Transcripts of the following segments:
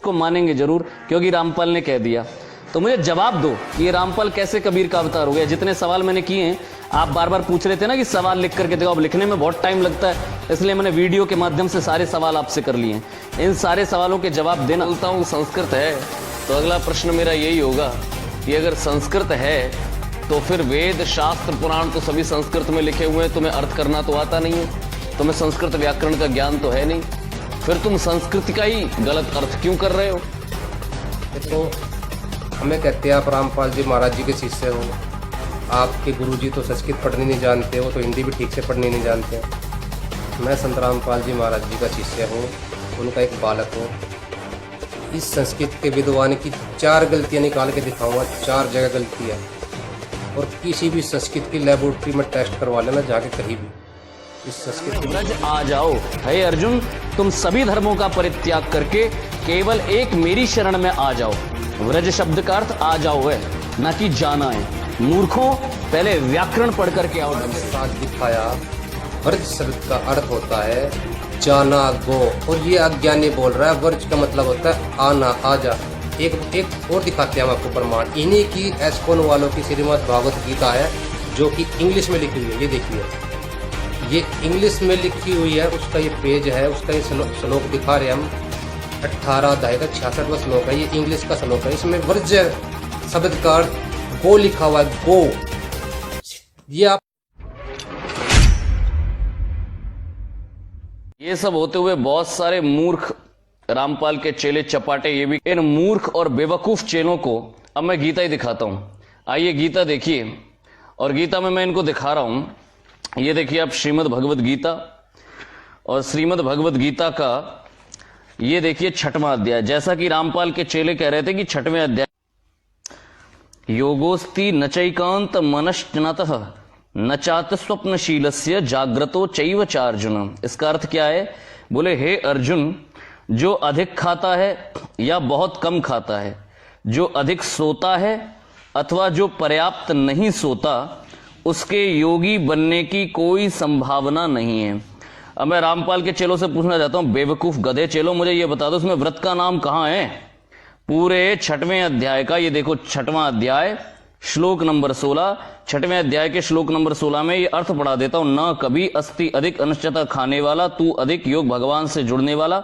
को मानेंगे जरूर, क्योंकि रामपाल ने कह दिया। तो मुझे जवाब दो कि ये रामपाल कैसे कबीर का अवतार हो गया। जितने सवाल मैंने किए हैं, आप बार बार पूछ रहे थे ना कि सवाल लिख करके देखो, अब लिखने में बहुत टाइम लगता है, इसलिए मैंने वीडियो के माध्यम से सारे सवाल आपसे कर लिए हैं। इन सारे सवालों के जवाब देना। बोलता हूँ संस्कृत है, तो अगला प्रश्न मेरा यही होगा कि अगर संस्कृत है तो फिर वेद शास्त्र पुराण तो सभी संस्कृत में लिखे हुए हैं, तुम्हें अर्थ करना तो आता नहीं है, तुम्हें संस्कृत व्याकरण का ज्ञान तो है नहीं, फिर तुम संस्कृत का ही गलत अर्थ क्यों कर रहे हो? तो हमें कहते हैं आप रामपाल जी महाराज जी के शिष्य हो, आपके गुरुजी तो संस्कृत पढ़नी नहीं जानते हो, तो हिंदी भी ठीक से पढ़नी नहीं जानते। मैं संत रामपाल जी महाराज जी का शिष्य हूँ, उनका एक बालक हूँ। इस संस्कृत के विद्वान की 4 गलतियाँ निकाल के दिखाऊंगा, 4 जगह गलती है। और किसी भी संस्कृत की लेबोरेटरी में टेस्ट करवा लेना जाके कहीं भी, इस संस्कृत व्रज आ जाओ। हे अर्जुन, तुम सभी धर्मों का परित्याग करके केवल एक मेरी शरण में आ जाओ। व्रज शब्द का अर्थ आ जाओ है, ना कि जाना है। मूर्खों, पहले व्याकरण पढ़ करके आओ। साथ दिखाया वर्ज शब्द का अर्थ होता है जाना, गो, और ये अज्ञानी बोल रहा है वर्ज का मतलब होता है आना, आजा। एक और दिखाते हैं हम आपको प्रमाण, इन्हीं की एस्कोन वालों की श्रीमद् भागवत गीता है, जो कि इंग्लिश में लिखी हुई है। ये देखिए, ये इंग्लिश में लिखी हुई है, उसका ये पेज है, उसका ये श्लोक दिखा रहे हैं हम। 18 अध्याय का 66वां श्लोक है, ये इंग्लिश का श्लोक है। इसमें वर्ज शब्द का अर्थ गो लिखा हुआ है, गो। ये आप ये सब होते हुए बहुत सारे मूर्ख रामपाल के चेले चपाटे, ये भी। इन मूर्ख और बेवकूफ चेलों को अब मैं गीता ही दिखाता हूं। आइए गीता देखिए, और गीता में मैं इनको दिखा रहा हूं। ये देखिए आप, श्रीमद् भगवद गीता, और श्रीमद् भगवद गीता का ये देखिए 6वां अध्याय। जैसा कि रामपाल के चेले कह रहे थे कि 6वें अध्याय, योगोस्ति नचैकांत मनश्चनतः न चात स्वप्नशीलस्य जाग्रतो चैव चार्जुन। इसका अर्थ क्या है? बोले हे अर्जुन, जो अधिक खाता है या बहुत कम खाता है, जो अधिक सोता है अथवा जो पर्याप्त नहीं सोता, उसके योगी बनने की कोई संभावना नहीं है। अब मैं रामपाल के चेलों से पूछना चाहता हूं, बेवकूफ गधे चेलों, मुझे ये बता दो, इसमें व्रत का नाम कहां है? पूरे 6वें अध्याय का, ये देखो 6वां अध्याय श्लोक नंबर 16, 6वें अध्याय के श्लोक नंबर 16 में ये अर्थ पढ़ा देता हूं। न कभी अस्ति अधिक अनिश्चता खाने वाला, तू अधिक योग भगवान से जुड़ने वाला,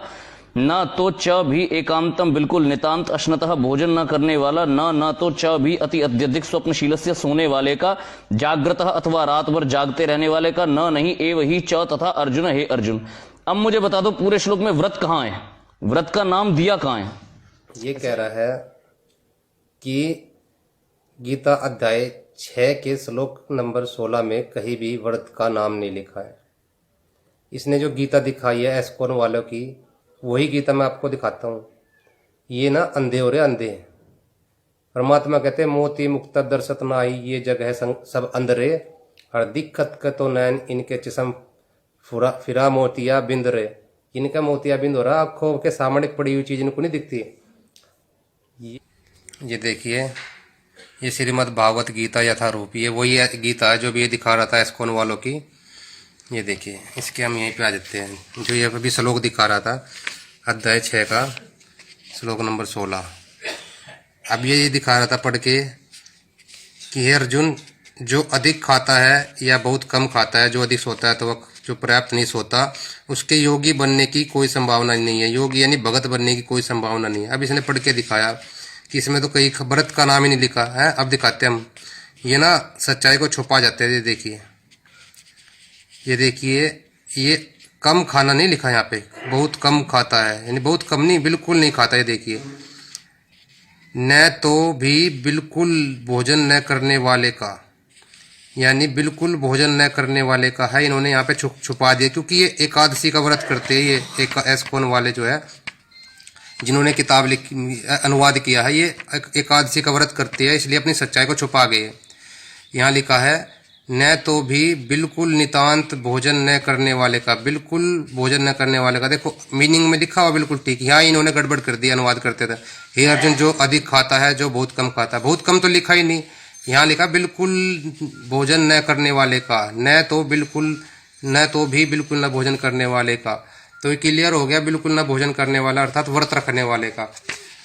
न तो च भी एकांतम बिल्कुल नितांत अश्नतः भोजन न करने वाला, न तो च भी अति अत्यधिक स्वप्नशील से सोने वाले का, जागृतः अथवा रात भर जागते रहने वाले का, न नहीं एव ही च तथा अर्जुन। हे अर्जुन, अब मुझे बता दो पूरे श्लोक में व्रत कहां है? व्रत का नाम दिया कहां है? ये कह रहा है कि गीता अध्याय 6 के श्लोक नंबर 16 में कहीं भी व्रत का नाम नहीं लिखा है। इसने जो गीता दिखाई है एस्कोन वालों की, वही गीता मैं आपको दिखाता हूँ। ये ना अंधे हो रहे, अंधे। परमात्मा कहते हैं मोती मुक्त दर्शत नाई, ये जग है सब अंधरे, हर दिक्कत का तो नैन इनके चिसम फिरा मोतिया बिंद रे। इनका मोतिया बिंद हो रहा, आंखों के सामने पड़ी हुई चीज इनको नहीं दिखती। ये देखिए, ये श्रीमद् भागवत गीता यथारूप, ये वही गीता है जो भी ये दिखा रहा था एस्कोन वालों की। ये देखिए, इसके हम यहीं पे आ जाते हैं, जो ये अभी श्लोक दिखा रहा था अध्याय 6 का श्लोक नंबर 16। अब ये दिखा रहा था पढ़ के कि हे अर्जुन, जो अधिक खाता है या बहुत कम खाता है, जो अधिक सोता है तो वह जो पर्याप्त नहीं सोता, उसके योगी बनने की कोई संभावना नहीं है। योगी यानी भगत बनने की कोई संभावना नहीं है। अब इसने पढ़ के दिखाया कि इसमें तो कई व्रत का नाम ही नहीं लिखा है। अब दिखाते हम, ये ना सच्चाई को छुपा जाते हैं। ये देखिए, ये देखिए, ये कम खाना नहीं लिखा यहाँ पे, बहुत कम खाता है, यानी बहुत कम नहीं, बिल्कुल नहीं खाता। ये देखिए, न तो भी बिल्कुल भोजन न करने वाले का, यानी बिल्कुल भोजन न करने वाले का है। इन्होंने यहाँ पे छुपा दिया, क्योंकि ये एकादशी का व्रत करते हैं। ये एस्कोन वाले जो है, जिन्होंने किताब अनुवाद किया है, ये एकादशी का व्रत करते हैं, इसलिए अपनी सच्चाई को छुपा गए। यहाँ लिखा है न तो भी बिल्कुल नितांत भोजन न करने वाले का, बिल्कुल भोजन न करने वाले का। देखो मीनिंग में लिखा हुआ बिल्कुल ठीक, यहाँ इन्होंने गड़बड़ कर दी, अनुवाद करते थे। हे अर्जुन, जो अधिक खाता है, जो बहुत कम खाता है। बहुत कम तो लिखा ही नहीं, यहाँ लिखा बिल्कुल भोजन न करने वाले का, न तो भी बिल्कुल न भोजन करने वाले का। तो ये क्लियर हो गया, बिल्कुल ना भोजन करने वाला अर्थात व्रत रखने वाले का।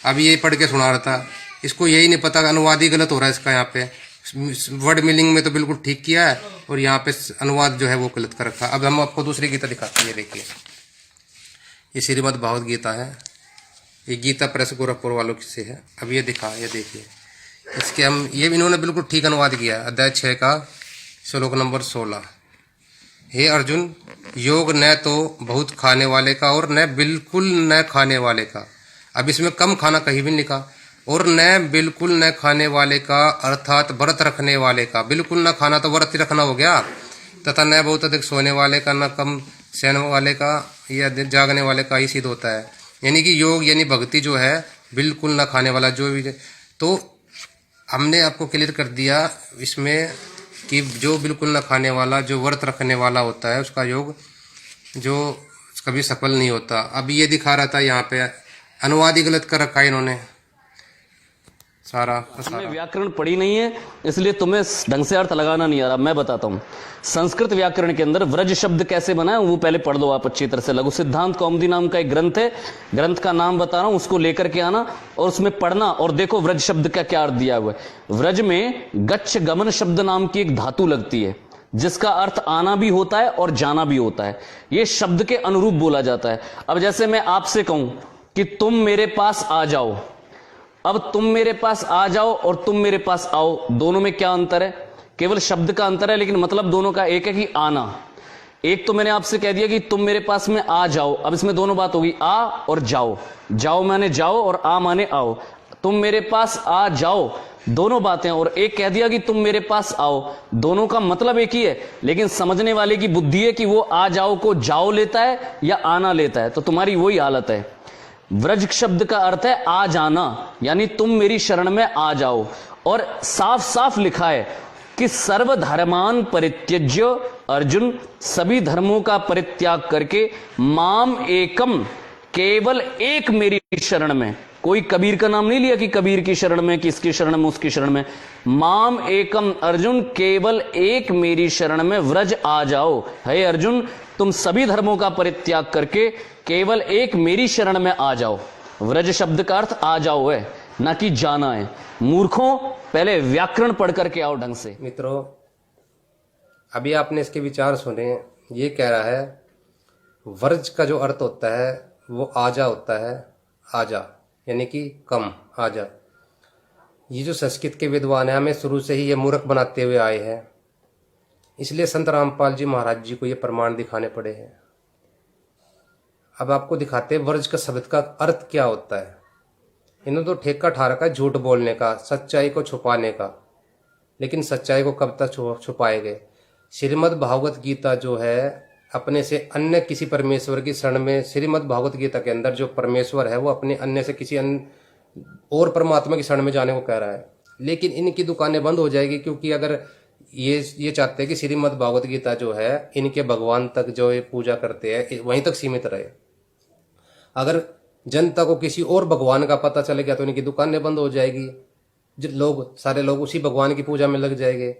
अब ये पढ़ के सुना रहा था, इसको यही नहीं पता, अनुवाद ही गलत हो रहा है इसका। यहाँ पे वर्ड मीनिंग में तो बिल्कुल ठीक किया है और यहाँ पे अनुवाद जो है वो गलत कर रखा। अब हम आपको दूसरी गीता दिखाते हैं। ये देखिए, ये श्रीमद् भागवत गीता है, ये गीता प्रेस गोरखपुर वालों से है। अब ये ये देखिए, इसके हम ये इन्होंने बिल्कुल ठीक अनुवाद किया है। अध्याय 6 का श्लोक नंबर 16। हे अर्जुन, योग न तो बहुत खाने वाले का और न बिल्कुल न खाने वाले का। अब इसमें कम खाना कहीं भी नहीं लिखा, और न बिल्कुल न खाने वाले का अर्थात व्रत रखने वाले का। बिल्कुल न खाना तो व्रत ही रखना हो गया, तथा न बहुत अधिक सोने वाले का, न कम सहने वाले का या जागने वाले का ही सिद्ध होता है। यानी कि योग यानी भक्ति जो है बिल्कुल न खाने वाला जो भी। तो हमने आपको क्लियर कर दिया इसमें कि जो बिल्कुल न खाने वाला, जो व्रत रखने वाला होता है, उसका योग जो कभी सफल नहीं होता। अब ये दिखा रहा था यहाँ पे, अनुवाद ही गलत कर रखा है इन्होंने सारा। तुम्हें व्याकरण पढ़ी नहीं है इसलिए तुम्हें ढंग से अर्थ लगाना नहीं आ रहा। मैं बताता हूं, संस्कृत व्याकरण के अंदर व्रज शब्द कैसे बना है वो पहले पढ़ दो आप अच्छी तरह से। लघु सिद्धांत कौमुदी नाम का एक ग्रंथ है, ग्रंथ का नाम बता रहा हूं, उसको लेकर के आना और उसमें पढ़ना और देखो व्रज शब्द का क्या अर्थ दिया हुआ है। व्रज में गच्छ गमन शब्द नाम की एक धातु लगती है जिसका अर्थ आना भी होता है और जाना भी होता है। यह शब्द के अनुरूप बोला जाता है। अब जैसे मैं आपसे कहूं कि तुम मेरे पास आ जाओ, अब तुम मेरे पास आ जाओ और तुम मेरे पास आओ, दोनों में क्या अंतर है? केवल शब्द का अंतर है, लेकिन मतलब दोनों का एक है कि आना। एक तो मैंने आपसे कह दिया कि तुम मेरे पास में आ जाओ, अब इसमें दोनों बात होगी, आ और जाओ। जाओ माने जाओ और आ माने आओ। तुम मेरे पास आ जाओ, दोनों बातें। और एक कह दिया कि तुम मेरे पास आओ, दोनों का मतलब एक ही है, लेकिन समझने वाले की बुद्धि है कि वो आ जाओ को जाओ लेता है या आना लेता है। तो तुम्हारी वही हालत है। व्रज शब्द का अर्थ है आ जाना, यानी तुम मेरी शरण में आ जाओ। और साफ साफ लिखा है कि सर्वधर्मान परित्यज्य, अर्जुन सभी धर्मों का परित्याग करके माम एकम, केवल एक मेरी शरण में। कोई कबीर का नाम नहीं लिया कि कबीर की शरण में, किसकी शरण में, उसकी शरण में। माम एकम अर्जुन, केवल एक मेरी शरण में व्रज आ जाओ। हे अर्जुन, तुम सभी धर्मों का परित्याग करके केवल एक मेरी शरण में आ जाओ। व्रज शब्द का अर्थ आ जाओ है, ना कि जाना है। मूर्खों, पहले व्याकरण पढ़ करके आओ ढंग से। मित्रों, अभी आपने इसके विचार सुने। ये कह रहा है व्रज का जो अर्थ होता है वो आजा होता है। आजा यानी कि कम, आजा। ये जो संस्कृत के विद्वान है, हमें शुरू से ही ये मूर्ख बनाते हुए आए हैं, इसलिए संत रामपाल जी महाराज जी को ये प्रमाण दिखाने पड़े हैं। अब आपको दिखाते हैं व्रज का शब्द का अर्थ क्या होता है। इन्होंने तो ठेका ठा रखा है झूठ बोलने का, सच्चाई को छुपाने का, लेकिन सच्चाई को कब तक छुपाएंगे? श्रीमद् भागवत गीता जो है अपने से अन्य किसी परमेश्वर की शरण में, श्रीमद् भागवत गीता के अंदर जो परमेश्वर है वो अपने अन्य से किसी अन्य और परमात्मा की शरण में जाने को कह रहा है। लेकिन इनकी दुकानें बंद हो जाएगी, क्योंकि अगर ये चाहते हैं कि श्रीमद् भागवत गीता जो है इनके भगवान तक जो ये पूजा करते हैं वहीं तक सीमित रहे। अगर जनता को किसी और भगवान का पता चले गया तो इनकी दुकानें बंद हो जाएगी, सारे लोग उसी भगवान की पूजा में लग जाएंगे।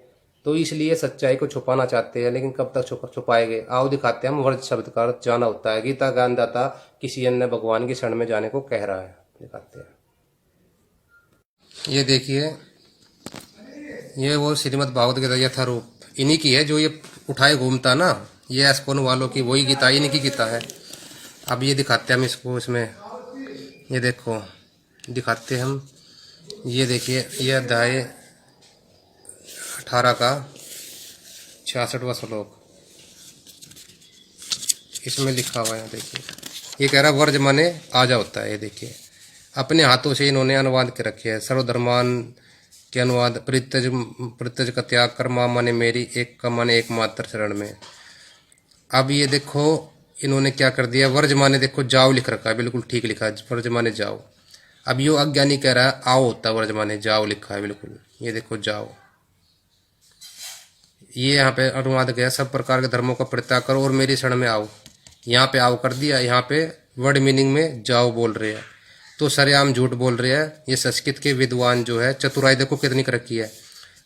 तो इसलिए सच्चाई को छुपाना चाहते हैं, लेकिन कब तक छुपाएंगे? आओ दिखाते हैं हम व्रज शब्द का अर्थ जाना होता है। गीता ज्ञानदाता किसी अन्य भगवान की शरण में जाने को कह रहा है। दिखाते हैं, ये देखिए, ये वो श्रीमद् भागवत गीता यथारूप इन्हीं की है, जो ये उठाए घूमता ना, ये एस्कोन वालों की वही गीता, इन्हीं की गीता है। अब ये दिखाते हैं हम इसको, इसमें ये देखो दिखाते हम। ये देखिए, ये अध्याय 18 का 66वां श्लोक, इसमें लिखा हुआ है। देखिए, ये कह रहा वर्ज माने आजा होता है। ये देखिए, अपने हाथों से इन्होंने अनुवाद के रखे है। सर्वधर्मान के अनुवाद, परित्यज का त्याग कर, मां माने मेरी, एक का माने एकमात्र शरण में। अब ये देखो इन्होंने क्या कर दिया, वर्ज माने देखो जाओ लिख रखा है, बिल्कुल ठीक लिखा है, वर्ज माने जाओ। अब यो अज्ञानी कह रहा है आओ होता है, वर्ज माने जाओ लिखा है बिल्कुल। ये देखो जाओ, ये यहाँ पे अनुवाद गया, सब प्रकार के धर्मों का परित्याग करो और मेरी शरण में आओ। यहाँ पे आओ कर दिया, यहाँ पे वर्ड मीनिंग में जाओ बोल रहे हैं, तो सरेआम झूठ बोल रहे हैं। ये संस्कृत के विद्वान जो है, चतुराई देखो कितनी कर रखी है।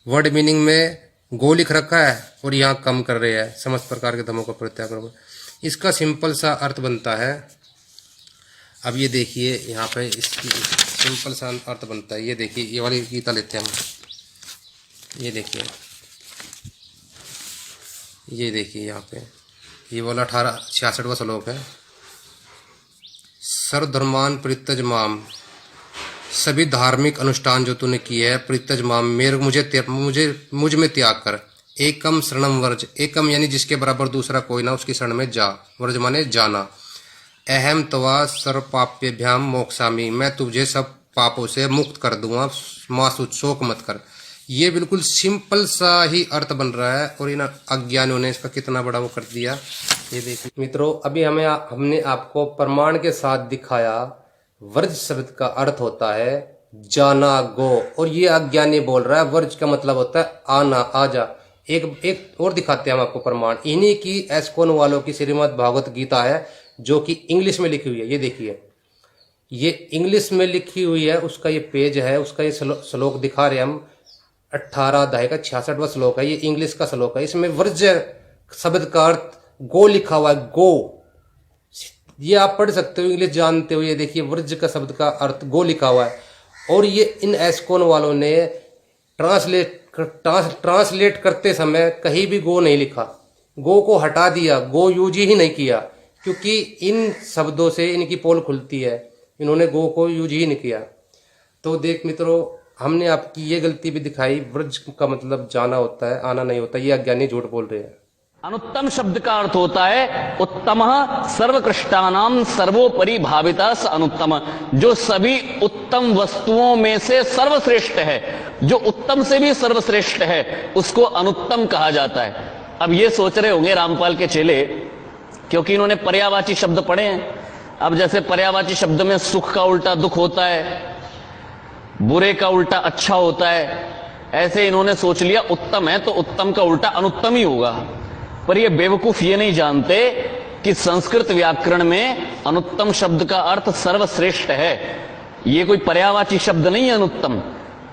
वर्ड मीनिंग में गो लिख रखा है और यहाँ कम कर रहे हैं, समस्त प्रकार के धर्मों का परित्याग करो। इसका सिंपल सा अर्थ बनता है। अब ये देखिए यहाँ पे इसकी सिंपल सा अर्थ बनता है। ये देखिए, ये वाली गीता लेते हैं हम। ये देखिए, ये देखिए यहाँ पे ये वाला 1866वां श्लोक है। सर्वधर्मान परित्यज माम, सभी धार्मिक अनुष्ठान जो तूने किए है, परित्यज माम, मुझ में त्याग कर। एकम शरणम वर्ज, एकम यानी जिसके बराबर दूसरा कोई ना, उसकी शरण में जा। वर्ज माने जाना। अहम तवा सर्व पाप्यभ्याम मोक्षामि, मैं तुझे सब पापों से मुक्त कर दूंगा, मासूद शोक मत कर। ये बिल्कुल सिंपल सा ही अर्थ बन रहा है और इन अज्ञानियों ने इसका कितना बड़ा वो कर दिया। ये देखिए मित्रों, अभी हमने आपको प्रमाण के साथ दिखाया वर्ज शब्द का अर्थ होता है जाना, गो। और ये अज्ञानी बोल रहा है वर्ज का मतलब होता है आना, आजा। एक और दिखाते हैं हम आपको प्रमाण। इन्हीं की एस्कोन वालों की श्रीमद् भागवत गीता है जो कि इंग्लिश में लिखी हुई है। ये देखिए, ये इंग्लिश में लिखी हुई है, उसका ये पेज है, उसका ये श्लोक दिखा रहे हैं हम। 18 अध्याय का 66वां श्लोक है। ये इंग्लिश का श्लोक है। इसमें वर्ज शब्द का अर्थ गो लिखा हुआ है, गो। ये आप पढ़ सकते हो, इंग्लिश जानते हो। ये देखिए, वर्ज का शब्द का अर्थ गो लिखा हुआ है। और ये इन एस्कोन वालों ने ट्रांसलेट करते समय कहीं भी गो नहीं लिखा, गो को हटा दिया, गो यूज ही नहीं किया, क्योंकि इन शब्दों से इनकी पोल खुलती है। इन्होंने गो को यूज ही नहीं किया। तो देख मित्रों, हमने आपकी ये गलती भी दिखाई, व्रज का मतलब जाना होता है, आना नहीं होता। ये अज्ञानी झूठ बोल रहे हैं। अनुत्तम शब्द का अर्थ होता है उत्तम, सर्वकृष्टानाम सर्वोपरि भाविता स अनुत्तम, जो सभी उत्तम वस्तुओं में से सर्वश्रेष्ठ है, जो उत्तम से भी सर्वश्रेष्ठ है, उसको अनुत्तम कहा जाता है। अब ये सोच रहे होंगे रामपाल के चेले, क्योंकि इन्होंने पर्यायवाची शब्द पढ़े हैं। अब जैसे पर्यायवाची शब्द में सुख का उल्टा दुख होता है, बुरे का उल्टा अच्छा होता है, ऐसे इन्होंने सोच लिया उत्तम है तो उत्तम का उल्टा अनुत्तम ही होगा। पर ये बेवकूफ ये नहीं जानते कि संस्कृत व्याकरण में अनुत्तम शब्द का अर्थ सर्वश्रेष्ठ है। ये कोई पर्यायवाची शब्द नहीं है अनुत्तम।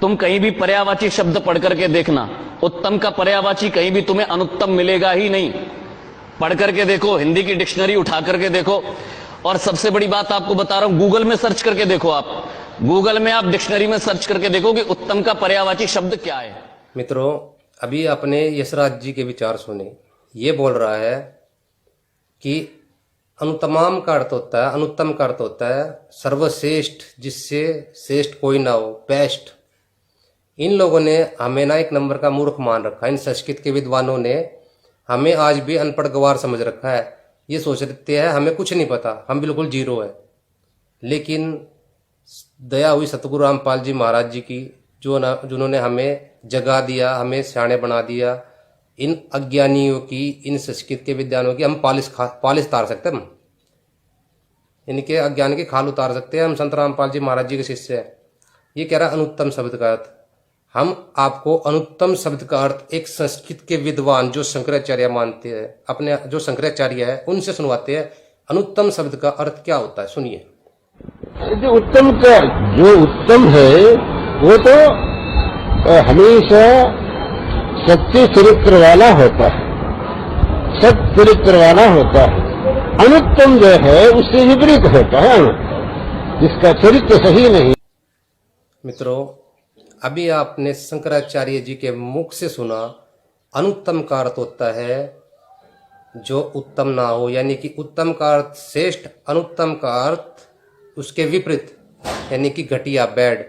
तुम कहीं भी पर्यायवाची शब्द पढ़ करके देखना, उत्तम का पर्यायवाची कहीं भी तुम्हें अनुत्तम मिलेगा ही नहीं। पढ़ करके देखो, हिंदी की डिक्शनरी उठा करके देखो। और सबसे बड़ी बात आपको बता रहा हूं, गूगल में सर्च करके देखो। आप गूगल में आप डिक्शनरी में सर्च करके देखो कि उत्तम का पर्यायवाची शब्द क्या है। मित्रों, अभी आपने यशराज जी के विचार सुने। ये बोल रहा है कि अनुत्तमाम का अर्थ होता है, अनुत्तम का अर्थ होता है सर्वश्रेष्ठ, जिससे श्रेष्ठ कोई ना हो, बेस्ट। इन लोगों ने हमें ना एक नंबर का मूर्ख मान रखा है। इन संस्कृत के विद्वानों ने हमें आज भी अनपढ़ गवार समझ रखा है। ये सोच रहे हैं हमें कुछ नहीं पता, हम बिल्कुल जीरो है। लेकिन दया हुई सतगुरु रामपाल जी महाराज जी की, जिन्होंने हमें जगा दिया, हमें सियाणे बना दिया। इन अज्ञानियों की, इन संस्कृत के विद्वानों की हम पालिश उतार सकते हैं। हम इनके अज्ञान की खाल उतार सकते हैं। हम संत रामपाल जी महाराज जी के शिष्य हैं। ये कह रहा अनुत्तम शब्द का अर्थ। हम आपको अनुत्तम शब्द का अर्थ एक संस्कृत के विद्वान जो शंकराचार्य मानते हैं, अपने जो शंकराचार्य है, उनसे सुनवाते हैं अनुत्तम शब्द का अर्थ क्या होता है। सुनिए। जो उत्तम का, जो उत्तम है वो तो हमेशा सत्य चरित्र वाला होता है, सत्य चरित्र वाला होता है। अनुत्तम जो है उससे विपरीत होता है, जिसका चरित्र सही नहीं। मित्रों, अभी आपने शंकराचार्य जी के मुख से सुना अनुत्तम का अर्थ होता है जो उत्तम ना हो, यानी कि उत्तम का अर्थ श्रेष्ठ, अनुत्तम का अर्थ उसके विपरीत, यानी कि घटिया, बैड।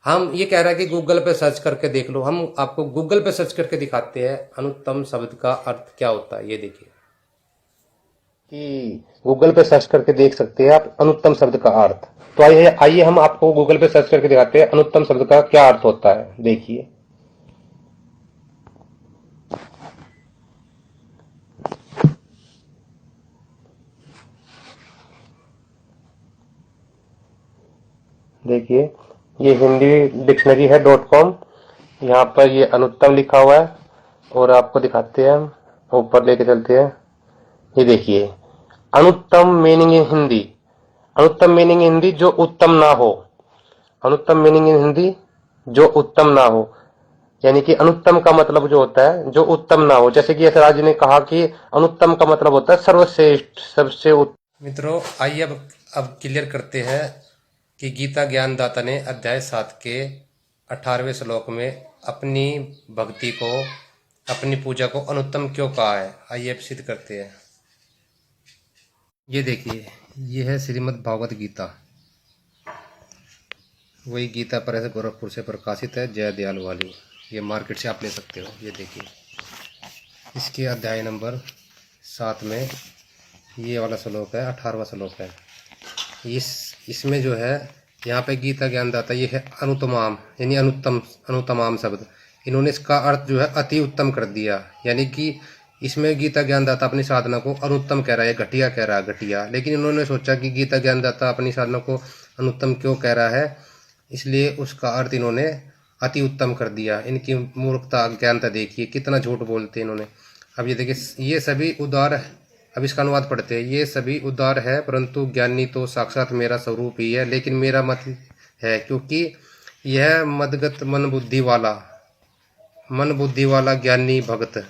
हम ये कह रहे हैं कि गूगल पे सर्च करके देख लो। हम आपको गूगल पे सर्च करके दिखाते हैं अनुत्तम शब्द का अर्थ क्या होता है। ये देखिए कि गूगल पे सर्च करके देख सकते हैं आप अनुत्तम शब्द का अर्थ। तो आइए हम आपको गूगल पे सर्च करके दिखाते हैं अनुत्तम शब्द का क्या अर्थ होता है। देखिए, देखिए ये हिंदी डिक्शनरी है .com। यहाँ पर ये अनुत्तम लिखा हुआ है और आपको दिखाते हैं, हम ऊपर लेके चलते हैं। ये देखिए, अनुत्तम मीनिंग इन हिंदी, अनुत्तम मीनिंग इन हिंदी जो उत्तम ना हो, अनुत्तम मीनिंग इन हिंदी जो उत्तम ना हो। यानी कि अनुत्तम का मतलब जो होता है जो उत्तम ना हो, जैसे कि यशराज जी ने कहा कि अनुत्तम का मतलब होता है सर्वश्रेष्ठ, सबसे उत्तम। मित्रों आइए अब क्लियर करते हैं कि गीता ज्ञानदाता ने अध्याय 7 के 18वें श्लोक में अपनी भक्ति को, अपनी पूजा को अनुत्तम क्यों कहा है। आइए अब सिद्ध करते हैं। ये देखिए, ये है श्रीमद् भागवत गीता, वही गीता प्रेस गोरखपुर से प्रकाशित है, जय दयाल वाली। ये मार्केट से आप ले सकते हो। ये देखिए, इसके अध्याय नंबर 7 में ये वाला श्लोक है, 18वां श्लोक है। इसमें जो है यहाँ पे गीता ज्ञानदाता ये है अनुतमाम, यानी अनुतमाम शब्द, इन्होंने इसका अर्थ जो है अति उत्तम कर दिया। यानी कि इसमें गीता ज्ञानदाता अपनी साधना को अनुत्तम कह रहा है, घटिया कह रहा है, घटिया। लेकिन इन्होंने सोचा कि गीता ज्ञानदाता अपनी साधना को अनुत्तम क्यों कह रहा है, इसलिए उसका अर्थ इन्होंने अति उत्तम कर दिया। इनकी मूर्खता, अज्ञानता देखिए, कितना झूठ बोलते हैं इन्होंने। अब ये देखिए, ये सभी उदार, अब इसका अनुवाद पढ़ते हैं। ये सभी उदार है, परंतु ज्ञानी तो साक्षात मेरा स्वरूप ही है। लेकिन मेरा मत है, क्योंकि यह मदगत मन बुद्धि वाला ज्ञानी भक्त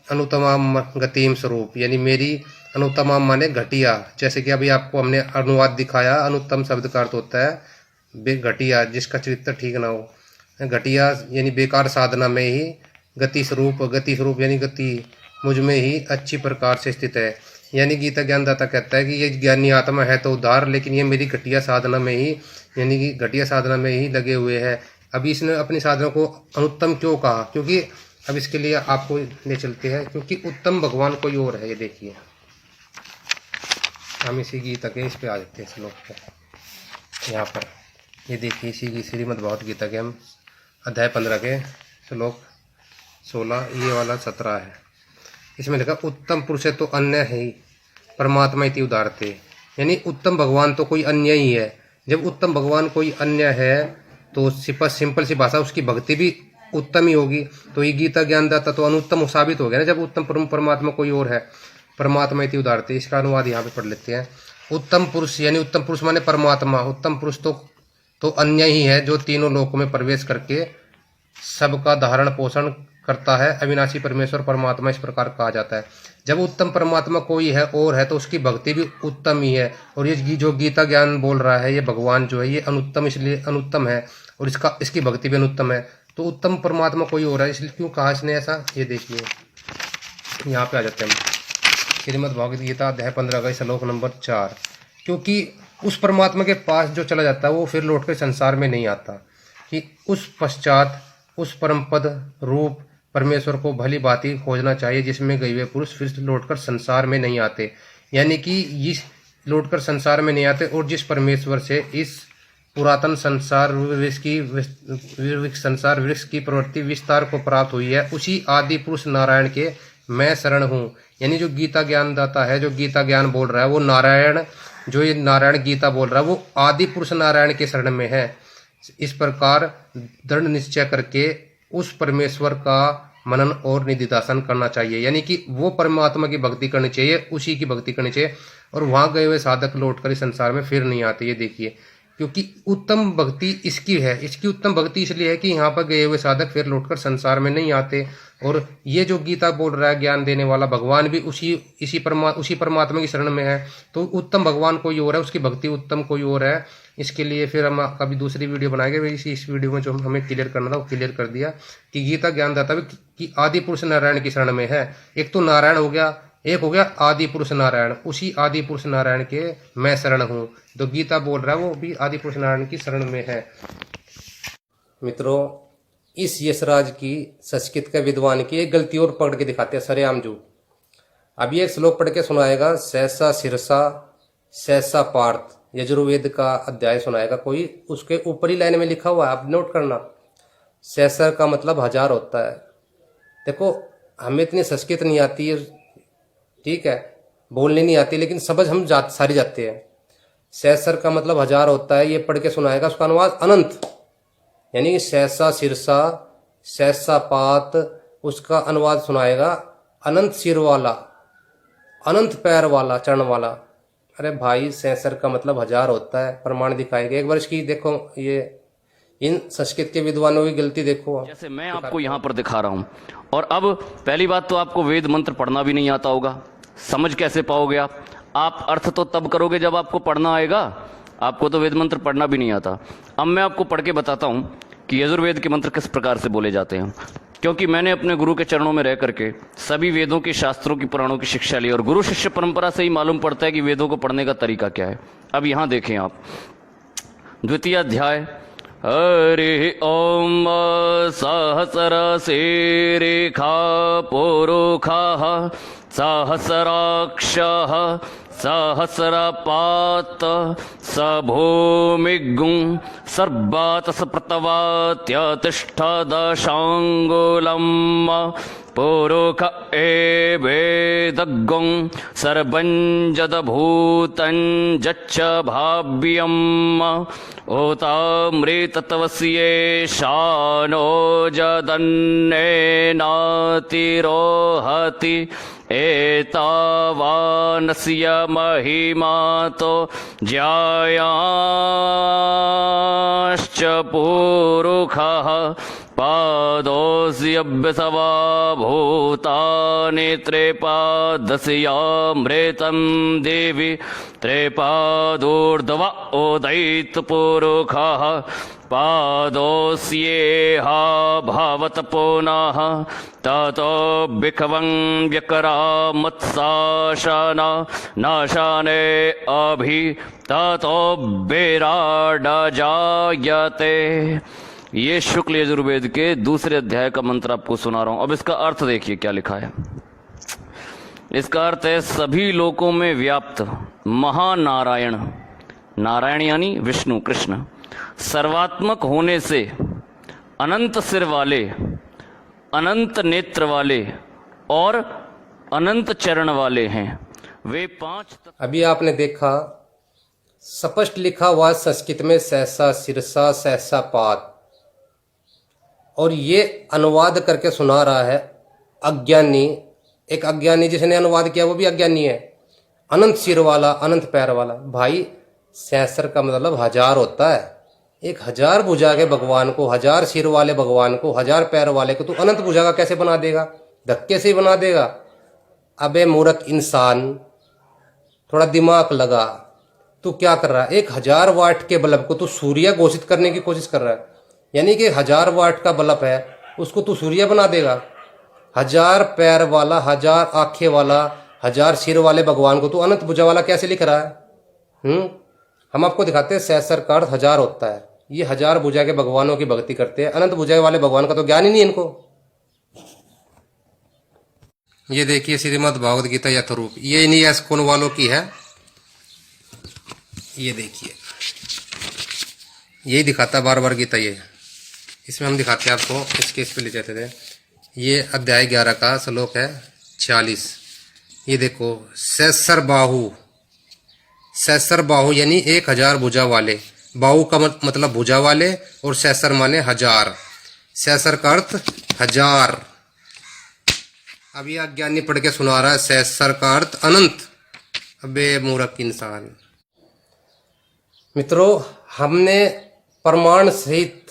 अनुतमाम गतिम स्वरूप, यानी मेरी अनुतमाम माने घटिया। जैसे कि अभी आपको हमने अनुवाद दिखाया, अनुत्तम शब्द का अर्थ होता है घटिया, जिसका चरित्र ठीक ना हो। घटिया यानी बेकार साधना में ही गति स्वरूप यानी गति मुझ में ही अच्छी प्रकार से स्थित है। यानी गीता ज्ञानदाता कहता है कि ये ज्ञानी आत्मा है तो उद्धार, लेकिन ये मेरी घटिया साधना में ही, यानी कि घटिया साधना में ही लगे हुए हैं। अभी इसने अपनी साधना को अनुत्तम क्यों कहा, क्योंकि अब इसके लिए आपको ले चलते हैं, क्योंकि उत्तम भगवान कोई और है। ये देखिए, हम इसी गीता के इस पे आ जाते हैं श्लोक पे। यहाँ पर ये देखिए, इसी की श्रीमद् भागवत गीता के हम अध्याय 15 के श्लोक 16, ये वाला 17 है। इसमें लिखा उत्तम पुरुष तो अन्य है ही परमात्मा इति उदारते, यानी उत्तम भगवान तो कोई अन्य ही है। जब उत्तम भगवान कोई अन्य है तो सिंपल सी भाषा, उसकी भक्ति भी उत्तम ही होगी। तो ये गीता ज्ञानदाता तो अनुत्तम साबित हो गया ना, जब उत्तम परमात्मा कोई और है, परमात्मा इति उदारते। इसका अनुवाद यहाँ पे पढ़ लेते हैं। उत्तम पुरुष यानी उत्तम पुरुष माने परमात्मा। उत्तम पुरुष तो अन्य ही है, जो तीनों लोकों में प्रवेश करके सबका धारण पोषण करता है। अविनाशी परमेश्वर परमात्मा इस प्रकार कहा जाता है। जब उत्तम परमात्मा कोई है और है तो उसकी भक्ति भी उत्तम ही है। और ये जो गीता ज्ञान बोल रहा है, ये भगवान जो है ये अनुत्तम, इसलिए अनुत्तम है, और इसकी भक्ति भी अनुत्तम है। तो उत्तम परमात्मा कोई और है, इसलिए क्यों कहा इसने ऐसा। ये देखिए, यहाँ पे आ जाते हैं श्रीमद् भागवत गीता अध्याय 15 का श्लोक नंबर 4। क्योंकि उस परमात्मा के पास जो चला जाता है वो फिर लौट कर संसार में नहीं आता, कि उस पश्चात उस परम पद रूप परमेश्वर को भली भांति खोजना चाहिए, जिसमें गए हुए पुरुष फिर लौटकर संसार में नहीं आते। यानी कि इस लौटकर संसार में नहीं आते, और जिस परमेश्वर से इस पुरातन संसार वृक्ष की प्रवृत्ति विस्तार को प्राप्त हुई है, उसी आदि पुरुष नारायण के मैं शरण हूँ। यानी जो गीता ज्ञानदाता है, जो गीता ज्ञान बोल रहा है, वो नारायण, जो ये नारायण गीता बोल रहा है, वो आदि पुरुष नारायण के शरण में है। इस प्रकार दृढ़ निश्चय करके उस परमेश्वर का मनन और निधिध्यासन करना चाहिए। यानी कि वो परमात्मा की भक्ति करनी चाहिए, उसी की भक्ति करनी चाहिए, और वहां गए हुए साधक लौटकर इस संसार में फिर नहीं आते। ये देखिए, क्योंकि उत्तम भक्ति इसकी है, इसकी उत्तम भक्ति इसलिए है कि यहाँ पर गए हुए साधक फिर लौटकर संसार में नहीं आते। और ये जो गीता बोल रहा है ज्ञान देने वाला भगवान भी उसी परमात्मा की शरण में है। तो उत्तम भगवान कोई और है, उसकी भक्ति उत्तम कोई और है। इसके लिए फिर हम कभी दूसरी वीडियो बनाएंगे। इस वीडियो में जो हमें क्लियर करना था वो क्लियर कर दिया कि गीता ज्ञानदाता भी कि आदि पुरुष नारायण की शरण में है। एक तो नारायण हो गया, एक हो गया आदि पुरुष नारायण, उसी आदि पुरुष नारायण के मैं शरण हूँ। तो गीता बोल रहा है वो भी आदि पुरुष नारायण की शरण में है। मित्रों, इस यशराज की संस्कृत के विद्वान की एक गलती और पकड़ के दिखाते हैं सरेआम जो। अभी एक श्लोक पढ़ के सुनाएगा, सहसा सिरसा सहसा पार्थ, यजुर्वेद का अध्याय सुनाएगा कोई, उसके ऊपरी लाइन में लिखा हुआ है, आप नोट करना। सहस्र का मतलब 1000 होता है। देखो, हमें इतनी संस्कृत नहीं आती है, ठीक है, बोलने नहीं आती, लेकिन समझ हम सारी जाते हैं। सहस्र का मतलब 1000 होता है, ये पढ़ के सुनाएगा। उसका अनुवाद अनंत, यानी सहसा सिरसा सहसा पात, उसका अनुवाद सुनाएगा अनंत सिर वाला, अनंत पैर वाला, चरण वाला। अरे भाई, सहस्र का मतलब 1000 होता है, प्रमाण दिखाएगा। एक बार इसकी देखो, ये इन संस्कृत के विद्वानों की गलती देखो आप। जैसे मैं आपको यहां पर दिखा रहा हूं, और अब पहली बात तो आपको वेद मंत्र पढ़ना भी नहीं आता होगा, समझ कैसे पाओगे आप अर्थ तो तब करोगे जब आपको पढ़ना आएगा, आपको तो वेद मंत्र पढ़ना भी नहीं आता। अब मैं आपको पढ़ के बताता हूं कि यजुर्वेद के मंत्र किस प्रकार से बोले जाते हैं, क्योंकि मैंने अपने गुरु के चरणों में रह करके सभी वेदों की, शास्त्रों की, पुराणों की शिक्षा ली, और गुरु शिष्य परंपरा से ही मालूम पड़ता है कि वेदों को पढ़ने का तरीका क्या है। अब यहां देखें आप, द्वितीय अध्याय, हरि ओम सहस्रसे रेखा पुरुषः सहस्राक्षः सहस्रपात स भूमिगुं सर्वातस प्रतवात्यतिष्ठदशाङ्गुलम् पुरुष एवेदग्गं सर्वं जदभूतं जच्छ भाव्यम् ओतामृतत्वस्ये शानो जदन्नेनातिरोहति एतावानस्य महिमा तो ज्यायाश्च पुरुषः पादोऽस्यभ्यसवा भूतानि त्रिपादस्यामृतं देवी त्रिपादोर्ध्व उदयितपुरुषः पादोऽस्येहा भवत पुनः ततो भिखवं व्यकरामत्साशना नाशाने अभि ततो विराड जायते। ये शुक्ल यजुर्वेद के दूसरे अध्याय का मंत्र आपको सुना रहा हूं। अब इसका अर्थ देखिए क्या लिखा है। इसका अर्थ है सभी लोकों में व्याप्त महानारायण, नारायण यानी विष्णु कृष्ण, सर्वात्मक होने से अनंत सिर वाले, अनंत नेत्र वाले और अनंत चरण वाले हैं। वे पांच अभी आपने देखा स्पष्ट लिखा हुआ संस्कृत में सहसा सिरसा सहसा पात, और ये अनुवाद करके सुना रहा है अज्ञानी। एक अज्ञानी जिसने अनुवाद किया वो भी अज्ञानी है। अनंत सिर वाला, अनंत पैर वाला। भाई सहस्र का मतलब हजार होता है। एक हजार भुजा के भगवान को, हजार सिर वाले भगवान को, हजार पैर वाले को तू अनंत भुजा का कैसे बना देगा? धक्के से ही बना देगा। अबे मूर्ख इंसान, थोड़ा दिमाग लगा। तू क्या कर रहा है? 1000 वाट के बल्ब को तू सूर्य घोषित करने की कोशिश कर रहा है। यानी कि 1000 वाट का बल्ब है, उसको तू सूर्य बना देगा। 1000 पैर वाला, 1000 आंखें वाला, 1000 सिर वाले भगवान को तू अनंत भुजा वाला कैसे लिख रहा है? हम आपको दिखाते हैं सहस्र का अर्थ 1000 होता है। ये 1000 भुजा के भगवानों की भक्ति करते हैं। अनंत भुजा वाले भगवान का तो ज्ञान ही नहीं इनको। ये देखिए श्रीमद् भागवत गीता यथारूप, ये इन्हीं एस्कोन वालों की है। ये देखिए, यही दिखाता बार बार गीता। ये इसमें हम दिखाते हैं आपको, इसके इस पे ले जाते थे। ये अध्याय 11 का श्लोक है 46। ये देखो, सहस्र बाहु, सहस्र बाहु यानी 1000 भुजा वाले। बाहु का मतलब भुजा वाले, और सहस्र माने 1000। सहस्र का अर्थ 1000। अब ये अज्ञानी पढ़ के सुना रहा है सहस्र का अर्थ अनंत। अबे मूर्ख इंसान। मित्रों, हमने प्रमाण सहित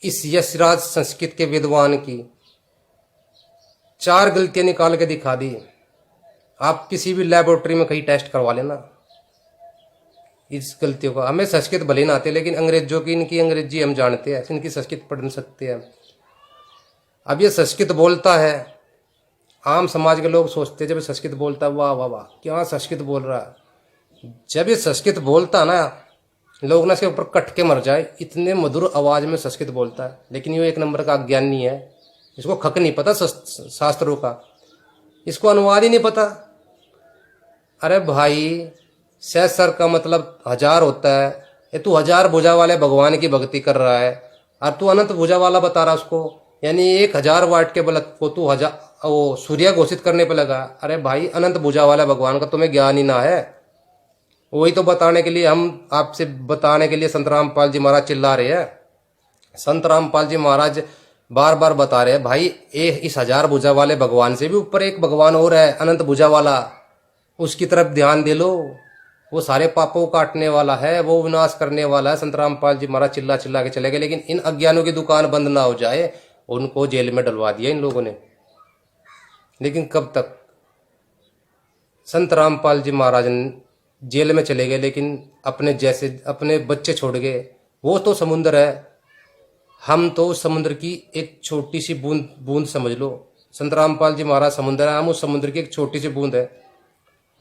इस यशराज संस्कृत के विद्वान की 4 गलतियां निकाल के दिखा दी। आप किसी भी लेबोरेटरी में कहीं टेस्ट करवा लेना इस गलतियों का। हमें संस्कृत भले ना आते, लेकिन अंग्रेजों की, इनकी अंग्रेजी हम जानते हैं, इनकी संस्कृत पढ़ सकते हैं। अब ये संस्कृत बोलता है, आम समाज के लोग सोचते हैं जब संस्कृत बोलता है, वाह वाह वाह क्या संस्कृत बोल रहा है। जब ये संस्कृत बोलता ना, लोग ना इसके ऊपर कट के मर जाए, इतने मधुर आवाज में संस्कृत बोलता है। लेकिन ये 1 नंबर का अज्ञानी है। इसको खक नहीं पता शास्त्रों का, इसको अनुवाद ही नहीं पता। अरे भाई, सहस्र का मतलब 1000 होता है। ये तू 1000 भुजा वाले भगवान की भक्ति कर रहा है, और तू अनंत भुजा वाला बता रहा उसको। यानी 1000 वाट के बल्ब को तू वो सूर्य घोषित करने पे लगा। अरे भाई, अनंत भुजा वाला भगवान का तुम्हें ज्ञान ही ना है। वही तो बताने के लिए, हम आपसे बताने के लिए संत रामपाल जी महाराज चिल्ला रहे हैं। संत रामपाल जी महाराज बार बार बता रहे हैं, भाई इस 1000 भुजा वाले भगवान से भी ऊपर एक भगवान और है, अनंत भुजा वाला। उसकी तरफ ध्यान दे लो, वो सारे पापों को काटने वाला है, वो विनाश करने वाला है। संत रामपाल जी महाराज चिल्ला चिल्ला के चले गए, लेकिन इन अज्ञानों की दुकान बंद ना हो जाए, उनको जेल में डलवा दिया इन लोगों ने। लेकिन कब तक? संत रामपाल जी महाराज जेल में चले गए, लेकिन अपने जैसे अपने बच्चे छोड़ गए। वो तो समुद्र है, हम तो उस समुद्र की एक छोटी सी बूंद बूंद समझ लो। संत रामपाल जी महाराज समुद्र है, हम उस समुद्र की एक छोटी सी बूंद है।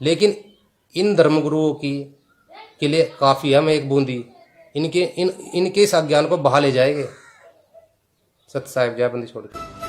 लेकिन इन धर्मगुरुओं की के लिए काफी है हम एक बूंदी। इनके इस अज्ञान को बहा ले जाएंगे। सत्य साहिब जय बंदी छोड़ के।